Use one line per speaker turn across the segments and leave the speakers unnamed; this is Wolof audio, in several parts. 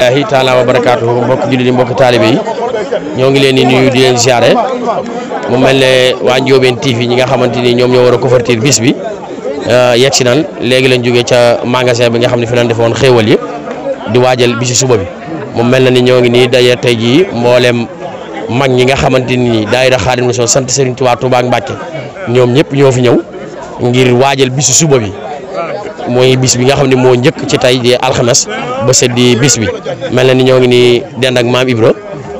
rahmatullahi taala wa barakaatuhu mbokk jullit yi mbokk taalibe yi ñoo ngi leen di nuyu di leen ziare mu mel ne waa Ndiobène TV ñi nga xamante ni ñoom ñoo war a couverture bis bi yegg si nan léegi lañ jógee ca magasin bi nga xam ne fi lañ defoon xéewal yi di waajal bisi suba bi mu mel na ni ñoo ngi nii daje tey jii mboolem mag ñi nga xamante ni daayira Xaadimu Rasuul sant Serigne Touba Touba ak Mbacke ñoom ñëpp ñoo fi ñëw ngir waajal bisi suba bi mooy bis bi nga xam ne moo njëkk ci tey di alxames ba set di bis bi mel na ni ñoo ngi nii dend ak maam Ibra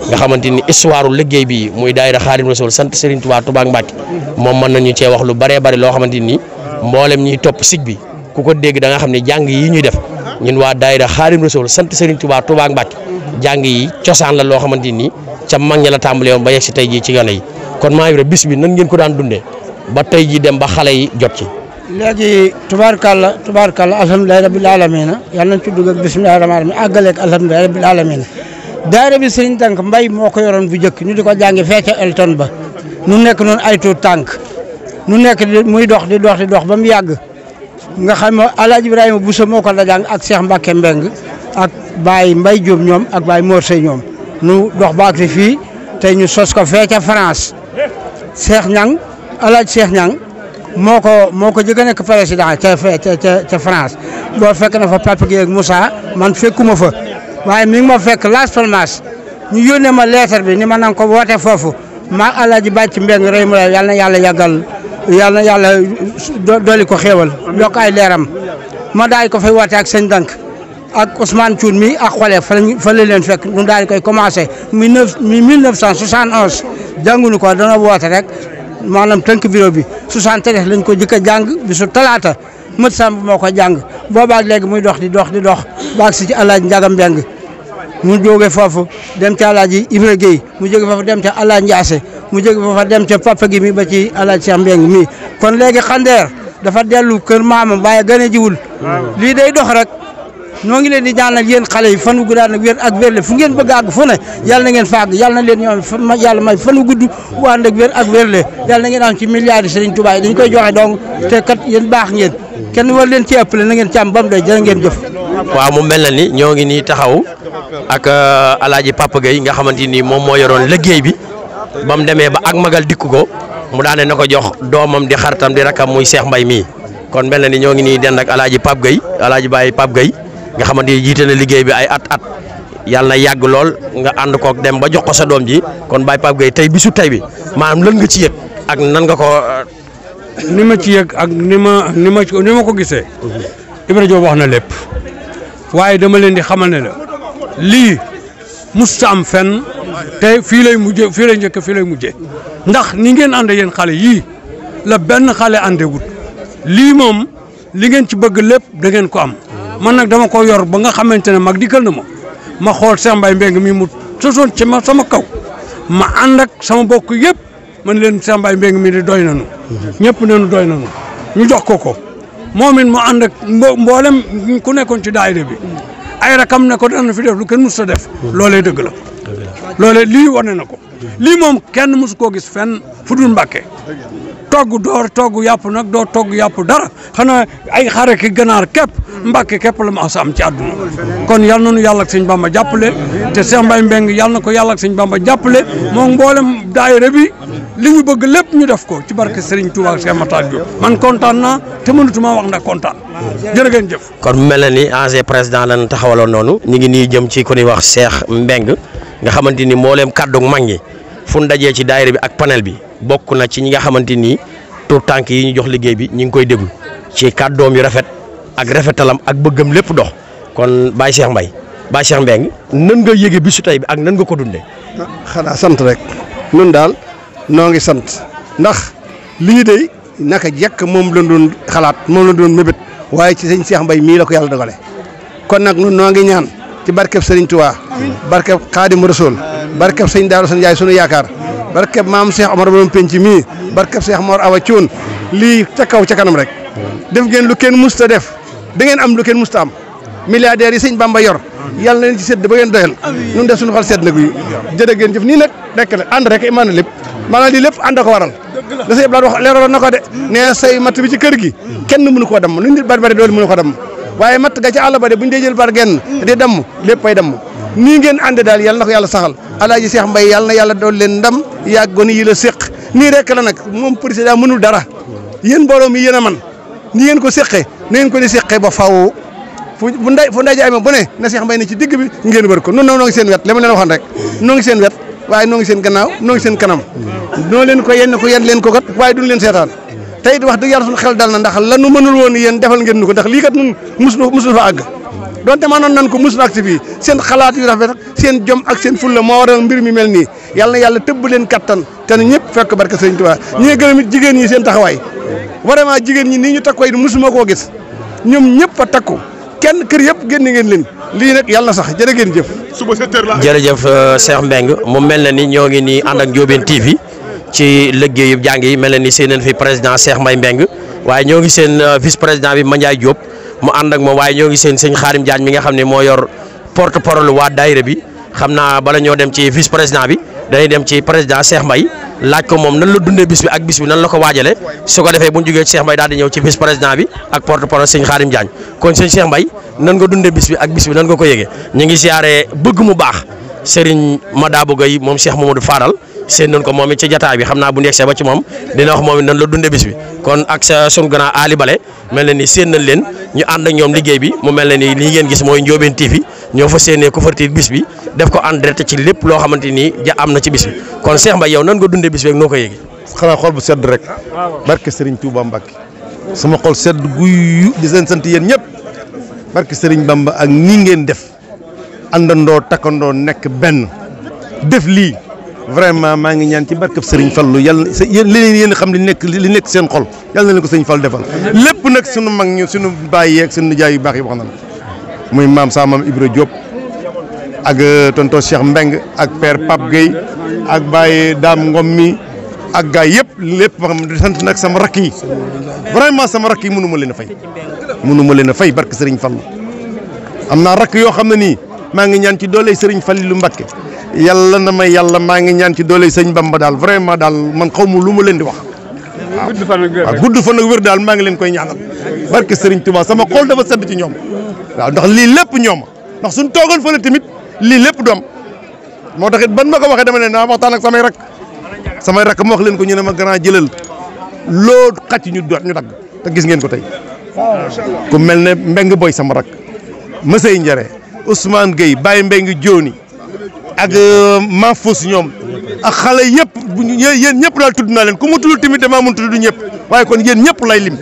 nga xamante ni histoire liggéey bi muy daayira Xaadimu Rasuul sant Serigne Touba Touba ak Mbacke moom mën nañu cee wax lu bëree bëri loo xamante ni mboolem ñiy topp sig bi ku ko dégg da nga xam ne jàng yi ñuy def ñun waa daayira Xaadimu Rasuul sant Serigne Touba Touba ak Mbacke jàng yi cosaan la loo xamante ni ca mag ña la tàmbalee woon ba yegg si tey jii ci gane yi kon maam Ibra bis bi nan ngeen ko daan dundee ba tey jii dem ba xale yi jot ci.
léegi tubaarkàlla alhamdulilah rabbil alamin yal nañ ci dugg ak bismillahi rahmaani rahiim àggaleeg alhamdulilah rabbil alamin daayira bi sëriñ tànk mbay moo ko yoroon bu njëkk ñu di ko jàngi fee ca Elton ba nu nekk noonu ay tuut tànk nu nekk muy dox di dox ba mu yàgg nga xam ne Alaaji Ibrahima Bousso moo ko la jàng ak Cheikh Mbacke Mbeng ak Baye Mbay Diop ñoom ak Baye Mor Sey ñoom nu dox baag si fii tey ñu sos ko fee ca France Cheikh Ñang Alaaji Cheikh Ñang moo ko jëkk a nekk président ca France boo fekk na fa Papa Guèye ak Moussa man fekkuma fa waaye mi ngi ma fekk Las Palmas ñu yónnee ma lettre bi ni ma nanga ko woote foofu maa Alaaji Bàcc Mbeng rëy mu yal na yàlla yàggal yal na yàlla dolli ko xéewal yokk ay leeram ma daal ko fay woote ak sëñ Dank ak Ousmane Thioune mi ak xole fa la leen fekk ñu daal di koy commencé 1971 jànguñu ko dana woote rek maanaam tënk bureau bi 73 lañ ko jëkk a jàng bisu talaata mët samb moo ko jàng boobaak léegi muy dox di dox baag si ci Alaaji Njaga Mbeng mu jóge foofu dem ca Alaaji Ibra Guèye mu jóge foofu dem ca Alaaji Ndiasse mu jóge foofu dem ca Papa gi mi ba ci Alaaji Cheikh Mbeng mi kon léegi xandeer dafa dellu kër maamam waaye gën a jiwul lii day dox rek ñoo ngi leen di ñaanal yéen xale yi fan wu gudd ak wér ak wérle fu ngeen bëgg a àgg fu ne yàlla na ngeen fa àgg yàlla na leen ñoom yàlla may fan wu gudd wu ànd ak wér ak wérle yàlla na ngeen am ci milliards yi Serigne Touba yi dañu koy joxe donc te kat yéen baax ngeen kenn war leen ci ëppale na ngeen ci am ba mu doy jërë ngeen jëf.
waaw mu mel na ni ñoo ngi nii taxaw ak Alaaji Papa Guèye nga xamante ni moom moo yoroon liggéey bi ba mu demee ba ak magal dikku ko mu daane na ko jox doomam di xaritam di rakam muy Cheikh Mbay mii kon mel na ni ñoo ngi nii dend ak Alaaji Pape Guèye Alaaji Baye Pape Guèye nga xamante ni jiite na liggéey bi ay at yàlla na yàgg lool nga ànd kook dem ba jox ko sa doom ji kon Baye Pape Guèye tey bisu tey bi maanaam lan nga ci yëg ak nan nga ko.
ni ma ci yëg ak ni ma ko gisee. Ibrahima Diop wax na lépp waaye dama leen di xamal ne la lii musta am fenn te fii lay mujjee fii lay njëkk fii lay mujjee ndax ni ngeen ànd yéen xale yii la benn xale àndewut lii moom li ngeen ci bëgg lépp da ngeen ko am. man nag dama ko yor ba nga xamante ne mag dikkal na ma xool Cheikh Mbaye Mbeng mi mu sosoon ci ma sama kaw ma ànd ak sama bokk yëpp man leen Cheikh Mbaye Mbeng mi di doy nañu ñëpp nañu doy nañu ñu jox ko moom it mu ànd ak mboolem ku nekkoon ci daayira bi ay rakam ne ko dana fi def lu kenn mus a def loolee dëgg la loolee lii wane na ko lii moom kenn musu koo gis fenn fu dul Mbàkke togg yàpp nag doo togg yàpp dara xanaa ay xare ki ganaar képp Mbàkke képp la ma am ci àdduna kon yal na nu yàlla ak sëñ Bamba jàppale te Cheikh Mbaye Mbeng yal na ko yàlla ak sëñ Bamba jàppale moom mboolem daayira bi li ñu bëgg lépp ñu def ko ci barke Serigne Touba ak Cheikh Matar Diop man kontaan naa te mënutuma wax ndax kontaan jërë ngeen jëf.
kon mu mel na ni ancien président lañ taxawaloon noonu ñu ngi nii jëm ci ku ñuy wax Cheikh Mbeng nga xamante ni mbooleem kàddu mag ñi fu ñu dajee ci daayira bi ak panel bi bokk na ci ñi nga xamante ni tout tànk yi ñu jox liggéey bi ñu ngi koy déglu ci kàddoom yu rafet ak rafetalam ak bëggam lépp dox kon Baye Cheikh Mbaye Baye Cheikh Mbeng nan nga yëge bisu tey bi ak nan nga ko dundee.
xanaa sant rek nun daal noo ngi sant ndax lii de naka jekk moom la doon xalaat moom la doon mébét waaye ci sëñ Cheikh Mbaye mii la ko yàlla dogale kon nag nun noo ngi ñaan ci barkeb Serigne Touba barkeb Xaadimu Rasuul barkeb sëñ Daaru San Njaay sunu yaakaar barkeb maam Cheikh Omar borom penc mii barkeb Cheikh Mor Awa Thioune lii ca kaw ca kanam rek def ngeen lu kenn musta def da ngeen am lu kenn musta am milliardaires yi sëñ Bamba yor yàlla na leen ci sedd ba ngeen doyal ñun de suñu xol sedd na guy jërë ngeen jëf nii nag rekk la ànd rek imaan na lépp maanaam lii lépp ànd ko waral da say wax leeraloon na ko de nee say matt bi ci kër gi kenn mënu koo damm lu nit bari bari doole mënu ko damm waaye matt ga ci àll ba de buñ dee jël bar genn di damm lépp ay damm nii ngeen ànd daal yàlla na ko yàlla saxal Alaaji Cheikh Mbaye yàlla na yàlla doon leen ndam yàgg gone yi la séq nii rek la nag moom président mënul dara yéen mbooloo mi yéen a man ni ngeen ko séqee na ngeen ko di séqee ba faaw fu ndaje amee bu ne na Cheikh Mbaye ne ci digg bi ngeen wër ko noonu noo ngi seen wet li ma leen waxoon rek noo ngi seen wet waaye noo ngi seen gannaaw noo ngi seen kanam noo leen ko yenn leen ko kat waaye duñ leen seetaan te it wax dëgg yàlla suñu xel dal na ndax lanu mënul woon yéen defal ngeen nu ko ndax lii kat nun musul fa àgg donte maanoon nan ko musul agsi fii seen xalaat yu rafet seen jom ak seen fulla moo waral mbir mi mel nii yàlla na yàlla tëbb leen kattan te ñëpp fekk barke Sëriñ Tuubaa ñi ngi gërëm it jigéen ñi seen taxawaay vraiment jigéen ñi nii ñu takkoo it musuma koo gis ñoom ñëpp a takku kenn kër yëpp génn ngeen leen lii nag yàlla na sax jërë ngeen jëf.
jërëjëf Cheikh Mbengue mu mel na ni ñoo ngi nii ànd ak Ndiobène TV ci liggéeyu jàng yi mel na ni seen fi président Cheikh Mbaye Mbengue waaye ñoo ngi seen vice président bi Mandiaye Diop mu ànd ak moom waaye ñoo ngi seen sëñ Xaarim Diagne mi nga xam ne moo yor porte parole waa daayira bi xam naa bala ñoo dem ci vice président bi dañuy dem ci président Cheikh Mbaye laaj ko moom nan la dundee bis bi ak bis bi nan la ko waajale su ko defee bu ñu jógee ci Cheikh Mbaye daal di ñëw ci vice président bi ak porte parole sëñ Xaarim Diagne kon sëñ Cheikh Mbaye nan nga dundee bis bi ak bis bi nan nga ko yëgee ñu ngi siyaare bëgg mu baax Serigne Madabo Gueye moom Cheikh Mamadou Fadal seen nañ ko moom it ci jataay bi xam naa bu ñu yegsee ba ci moom dina wax moom it nan la dundee bis bi kon ak sa sunu grand Ali Bale mel na ni seen nañ leen ñu ànd ak ñoom liggéey bi mu mel na ni li ngeen gis mooy Ndiobène TV ñoo fa séenee couverture bis bi def ko en direct ci lépp loo xamante ni am na ci bis bi kon Cheikh Mbaye yow nan nga dundee bis bi ak noo ko yëgee.
xanaa xol bu sedd rek barke Serigne Touba Mbacke sama xol sedd guy di leen sant yéen ñëpp barke Serigne Bamba ak nii ngeen def àndandoo takkandoo nekk benn def lii vraiment maa ngi ñaan ci barkeb Serigne Fallou yàlla yéen yéen xam li nekk seen xol yàlla na leen ko Serigne Fallou defal lépp nag sunu mag ñu sunu baay yeeg sunu nijaay yu baax yi wax na la muy maam sa maam Ibra Diop ak tonton Cheikh Mbengue ak père Pape Gueye ak Baye Dame Ngom mi ak gaay yëpp lépp ma xam di sant nag sama rakk yi vraiment sama rakk yi mënu ma leen a fay barke Serigne Fallou am naa rakk yoo xam ne nii maa ngi ñaan ci dooley Serigne Fallou Mbacké yàlla na ma yàlla maa ngi ñaan ci dooley Sëñ Bamba daal vraiment daal man xaw ma lu ma leen di wax waaw gudd fan ak wér daal maa ngi leen koy ñaanal barke Serigne Touba sama xol dafa sedd ci ñoom waaw ndax lii lépp ñoom ndax suñ toogoon fële tamit lii lépp doom moo tax it ban ma ko waxee dama leen naa waxtaan ak samay rakk ma wax leen ko ñu ne ma grand jëlal loo xàcc ñu dagg te gis ngeen ko tey ku mel ne Mbengue Boy sama rakk Masey Njare Ousmane Gueye Baye Mbengue Dioni ak Mafous ñoom ak xale yëpp yéen ñëpp daal tudd naa leen ku mu tudd tamit damaa mun tudd ñëpp waaye kon yéen ñëpp lay lim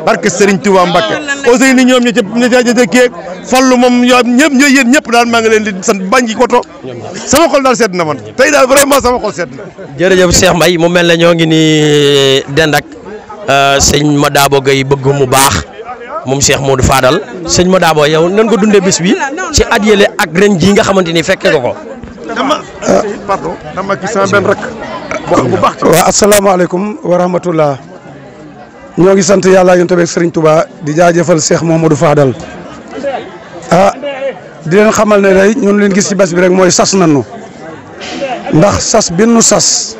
barke Serigne Touba Mbacke aussi ni ñoom ña ca kii Fallu moom ñëpp yéen ñëpp daal maa ngi leen di sant bañ ci koto sama xol daal sedd na man tey daal vraiment sama xol sedd na.
jërëjëf Cheikh Mbaye mu mel ne ñoo ngi nii dend ak sëñ Madabo Gueye bëgg mu baax moom Cheikh Modou Fadal sëñ Madabo yow nan nga dundee bis bi ci at yële ak ren jii nga xamante ni fekke nga ko.
dama gis sama benn rek bu baax.
waaw asalaamaaleykum wa rahmatullah ñoo ngi sant yàlla yonent bi ak Serigne Touba di jaajëfal Cheikh Mamadou Fadal di leen xamal ne day ñun leen gis ci bés bi rek mooy sas nañu ndax sas bi nu sas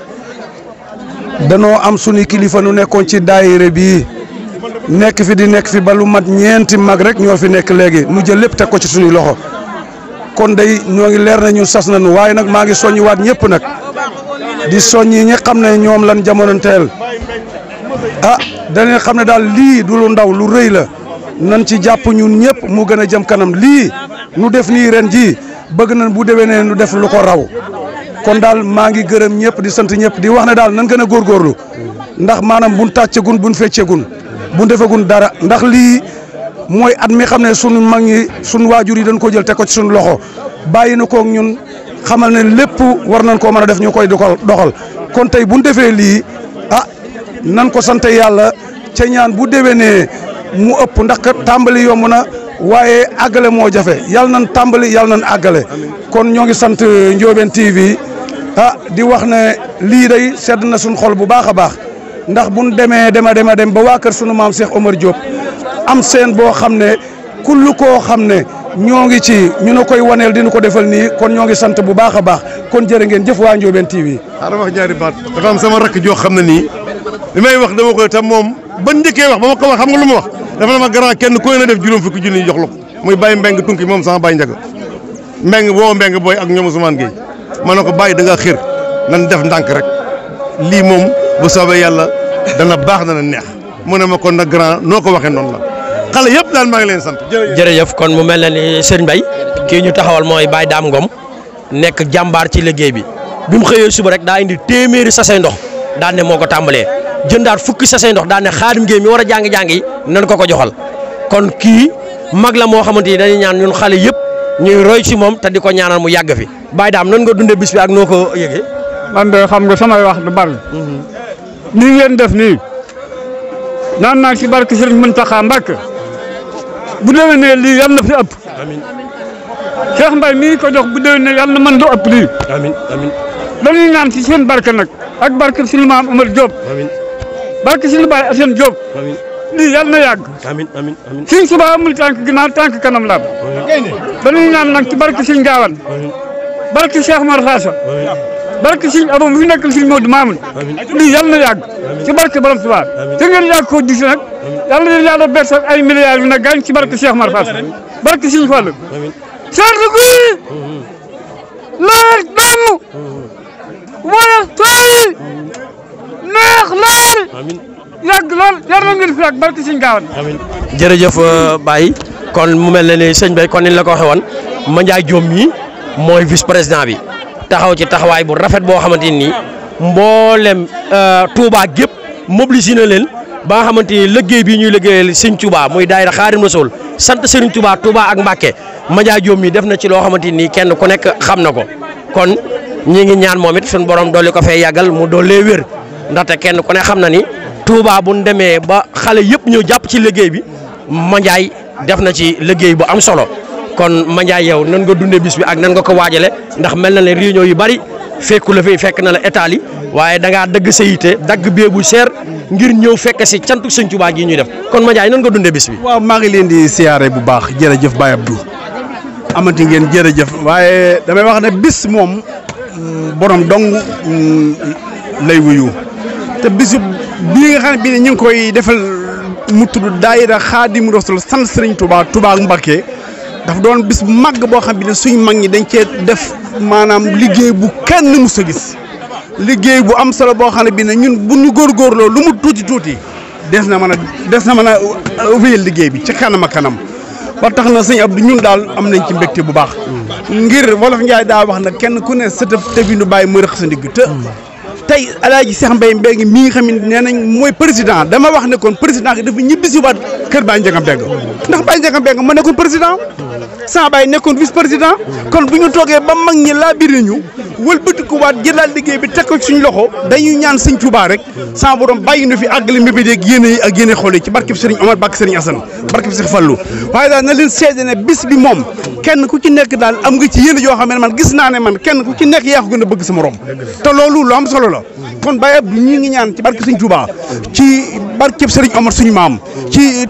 danoo am suñu kilifa nu nekkoon ci daayire bi nekk fi ba lu mat ñeenti mag rek ñoo fi nekk léegi nu jël lépp teg ko ci suñuy loxo kon day ñoo ngi leer na ñun sas nañu waaye nag maa ngi soññi waat ñëpp nag di soññi ñi xam ne ñoom lan jamonoonteel dañuy xam ne daal lii du lu ndaw lu rëy la nan ci jàpp ñun ñëpp mu gën a jëm kanam lii nu def nii ren ji bëgg nañ bu déwénee nu def lu ko raw kon daal maa ngi gërëm ñëpp di sant ñëpp di wax ne daal nan gën a góorgóorlu ndax maanaam buñ tàccegun buñ feccegun buñ defegun dara ndax lii mooy at mi xam ne sunu mag ñi sunu waajur yi dañ ko jël teg ko ci sunu loxo bàyyi na koog ñun xamal ne lépp war nañ koo mën a def ñu koy doxal kon tey buñ defee lii nan ko sant yàlla ca ñaan bu déwénee mu ëpp ndax tàmbali yomb na waaye àggale moo jafe yàlla nañ tàmbali yàlla nañ àggale kon ñoo ngi sant Ndiobène TV di wax ne lii day sedd na suñ xol bu baax a baax ndax buñ demee dem ba waa kër sunu maam Cheikh Omar Diop am seen boo xam ne kullu koo xam ne ñoo ngi ci ñu ne koy waneel dina ko defal nii kon ñoo ngi sant bu baax a baax kon jërë ngeen jëf waa Ndiobène TV.
xaaral wax ñaari baat dafa am sama rakk joo xam ne nii li may wax dama koy tam moom ba njëkkee wax ba ma ko wax xam nga lu ma wax dafa ne ma grand kenn ku ne def juróom fukki junni jox la ko muy Baye Mbeng tunki moom sama Baye Njaga Mbeng boo Mbeng booy ak ñoom Ousmane Gueye ma ne ko Baye da nga xër nan def ndànk rek lii moom bu soobee yàlla dana baax dana neex mu ne ma kon nag grand noo ko waxee noonu la xale yëpp daal maa ngi leen sant.
jërëjëf kon mu mel ne ni Serigne Mbaye kii ñu taxawal mooy Baye Dame Ngom nekk jàmbaar ci liggéey bi bi mu xëyee suba rek daa indi téeméeri sachet ndox daan ne moo ko tàmbalee jëndaat fukki sachet ndox daan ne Xaadim Gueye mi war a jàng-jàng yi nan ko joxal kon kii mag la moo xamante ni dañuy ñaan ñun xale yëpp ñuy roy ci moom te di ko ñaanal mu yàgg fi Baye Dame nan nga dundee bis bi ak noo ko yëgee.
man de xam nga samay wax du bari. nii ngeen def nii naan naa ci barke Serigne Mountakha Mbacké bu déwénee lii yàlla na fi ëpp.
amiin
Cheikh Mbaye mii ko jox bu déwénee yàlla na mën du ëpp lii.
amiin amiin
dañuy ñaan ci seen barke nag ak barke suñu maam Omar Diop.
amiin
barke suñu baay Assane Diop.
amiin
lii yàlla na yàgg.
amiin amiin amiin
suñ suba amul tànk ginnaaw tànk kanam la dañuy ñaan nag ci barke suñu Gaawaan. barke Cheikh Mar Xaasa. barke suñu Abou mi nekkal suñu Modou Mamoun. lii yàlla na yàgg. ci barke Borom Tuubaa. te ngeen yàgg koo gis nag. yàlla na yàlla bett ak ay milliards yu nag gaañ ci barke Cheikh Mar Xaasa. barke suñu Fall. seetlu guy. leer damm. wala tooy. neex leer. yàgg lool yar na ngeen fi ak barke suñu Gaawaan.
jërëjëf Baye kon mu mel ne ni sëñ Baye kon ni la ko waxee woon Mandiaye Diop mii mooy vice président bi taxaw ci taxawaay bu rafet boo xamante ni mboolem Touba gépp mobilisé na leen ba nga xamante ni liggéey bii ñuy liggéeyal sëñ Touba muy daayira Xaadim Rasul sant Serigne Touba Touba ak Mbacké Mandiaye Diop mii def na ci loo xamante ni kenn ku nekk xam na ko kon ñi ngi ñaan moom it suñu borom dolli ko fee yàggal mu dollee wér ndaxte kenn ku ne xam na ni Touba bu ñu demee ba xale yëpp ñëw jàpp ci liggéey bi Mandiaye def na ci liggéey bu am solo kon Mandiaye yow nan nga dundee bis bi ak nan nga ko waajale ndax mel na ne réunion yu bari fekku la fi fekk na la état li waaye da ngaa dagg sa yite dagg bee bu seer ngir ñëw fekk si cantu sëñ Touba gi ñuy def kon Mandiaye nan nga dundee bis bi.
waaw maa ngi leen di siyaare bu baax jërëjëf Baye Abdou amati ngeen jërëjëf waaye damay wax ne bis moom borom dong lay wuyu te bisu bii nga xam ne bii ne ñu ngi koy defal mu tudd daayira Xaadim Rasul sant Serigne Touba Touba ak Mbacké dafa doon bis bu màgg boo xam bi ne suñ mag ñi dañ cee def maanaam liggéey bu kenn mus a gis liggéey bu am solo boo xam ne bi ne ñun bu ñu góorgóorloo lu mu tuuti tuuti des na mën a wéyal liggéey bi ci kanam a kanam ba tax na sëñ Abdou ñun daal am nañ ci mbégte bu baax ngir wolof Njaay daa wax na kenn ku ne sëtëb tebinu bàyyi muy rëq sa ndigg te tey Alaaji Cheikh Mbaye Mbengue mi nga xam ne nee nañ mooy président dama wax ne kon président gi dafa ñibbi si waat kër Baye Ndiaga Mbengue ndax Baye Ndiaga Mbengue ma nekkoon président sans Baye nekkoon vice président kon bu ñu toogee ba mag ñi laa biir ñu wëlbatiku waat jëlaat liggéey bi teg ko suñu loxo dañuy ñaan sëñ Touba rek sans borom bàyyi na fi àggale mbébét yeeg yéene yi ak yéene xol yi ci barkeb Serigne Omar barke Serigne Assane barkeb Cheikh Fallou waaye daal na leen seede ne bis bi moom kenn ku ci nekk daal am nga ci yéene yoo xam ne man gis naa ne man kenn ku ci nekk yaa ko gën a bëgg sa morom te loolu lu am solo la kon Baye Abdou ñi ngi ñaan ci barke Serigne Touba ci barkeb Serigne Omar suñu maam ci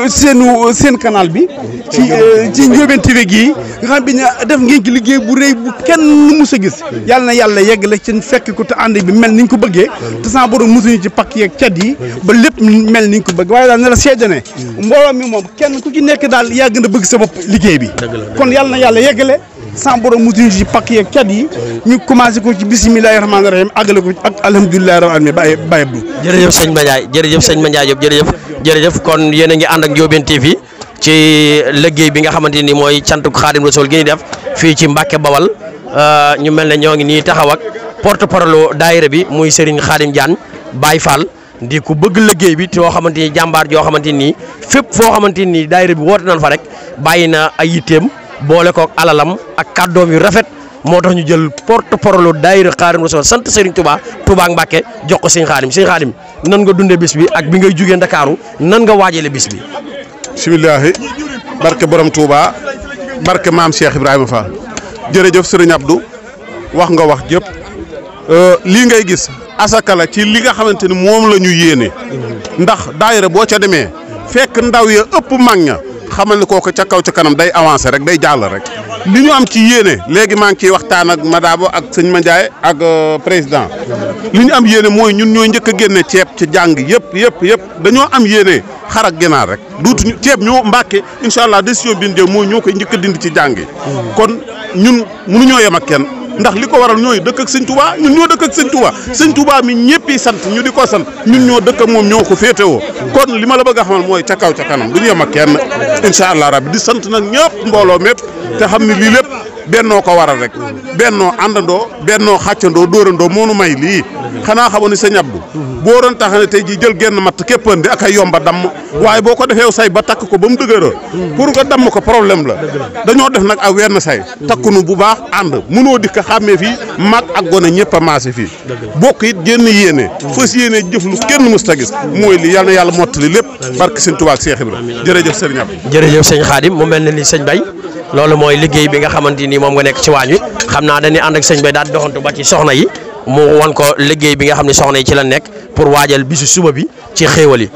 seen canal bi ci Ndiobène TV gii nga xam bi ne def ngeen ci liggéey bu rëy bu kenn mus a gis yàlla na yàlla yeggale ci fekk ko te ànd bi mel niñ ko bëggee te sama borom musuñu ci pakk yeeg cat yi ba lépp mel niñ ko bëgg waaye daal na la seede ne mbooloo mi moom kenn ku ci nekk daal yaa gën a bëgg sa bopp liggéey bi kon yàlla na yàlla yeggale sama borom musuñu ci pakk yeeg cat yi ñu commencé ko ci bisimilahi rahmaani rahim àggale ko ak alhamdulilahi rabbil alamin Baye Abdou
jërëjëf sëñ Mandiaye jërëjëf sëñ Mandiaye Diop jërëjëf kon yéen a ngi ànd ak Ndiobène TV ci liggéey bi nga xamante ni mooy cantuk Xaadim Rasul gi ñuy def fii ci Mbacké Bawal ñu mel ne ñoo ngi nii taxaw ak porte parole daayira bi muy Serigne Khadim Diagne Baye Fall di ku bëgg liggéey bi yoo xamante ni jàmbaar joo xamante ni fépp foo xamante ni daayira bi woote nañ fa rek bàyyi na ay yitteem boole ko alalam ak kàddoom yu rafet moo tax ñu jël porte parole daayira Xaadim Rasul sant Serigne Touba ak Mbacké jox ko Serigne Khadim nan nga dundee bis bi ak bi ngay jugee Ndakaaru nan nga waajale bis bi.
bisimilahi barke borom Touba barke maam Cheikh Ibrahima Fall jërëjëf Serigne Abdou wax nga wax jëpp lii ngay gis asaka la ci li nga xamante ni moom la ñu yéene ndax daayira boo ca demee fekk ndaw ya ëpp mag ña xamal ni kooku ca kaw ca kanam day avancé rek day jàll rek li ñu am ci yéene léegi maa ngi ciy waxtaan ak Madabo ak sëñ Mandiaye ak président li ñu am yéene mooy ñun ñooy njëkk a génne ceeb ci jàng yëpp dañoo am yéene
xar ak ginaar rek duutuñu ceeb ñoo Mbàkke incha allah décision bi ñu jël mooy ñoo koy njëkk a dindi ci jàngi kon ñun mënuñoo yem ak kenn ndax li ko waral ñooy dëkk ak sëñ Touba ñun ñoo dëkk ak sëñ Touba sëñ Touba mi ñëpp yi sant ñu di ko sant ñun ñoo dëkk ak moom ñoo ko féetewoo kon li ma la bëgg a xamal mooy ca kaw ca kanam duñu yem ak kenn incha allah rabbi di sant nag ñëpp mbooloo mépp te xam ne lii lépp bennoo ko waral rek bennoo àndandoo bennoo xàccandoo dóorandoo moonu may lii xanaa xamoon ni sëñ Abdou boo doon tax ne tey jii jël genn matt képpandi ak ay yomba damm waaye boo ko defee say ba takk ko ba mu dëgëral pour nga damm ko problème la dañoo def nag ak wenn say takkunu bu baax ànd mënoo dikk xàmmee fii mag ak gone ñëpp a maase fii bokk it génn yéene fas yéene jëf lu kenn mës ta gis mooy li yal na yàlla mottali lépp barke sëñ Tuubaa ak Seex Ibra jërëjëf sëriñ Abdou
jërëjëf sëñ Khadim mu mel ne ni sëñ Bay loolu mooy liggéey bi nga xamante ni moom nga nekk ci waañ wi xam naa dañuy ànd ak sëñ Bay daal di doxantu ba ci soxna yi mu won ko liggéey bi nga xam ne soxna yi ci la nekk pour waajal bisu suba bi ci xéewal yi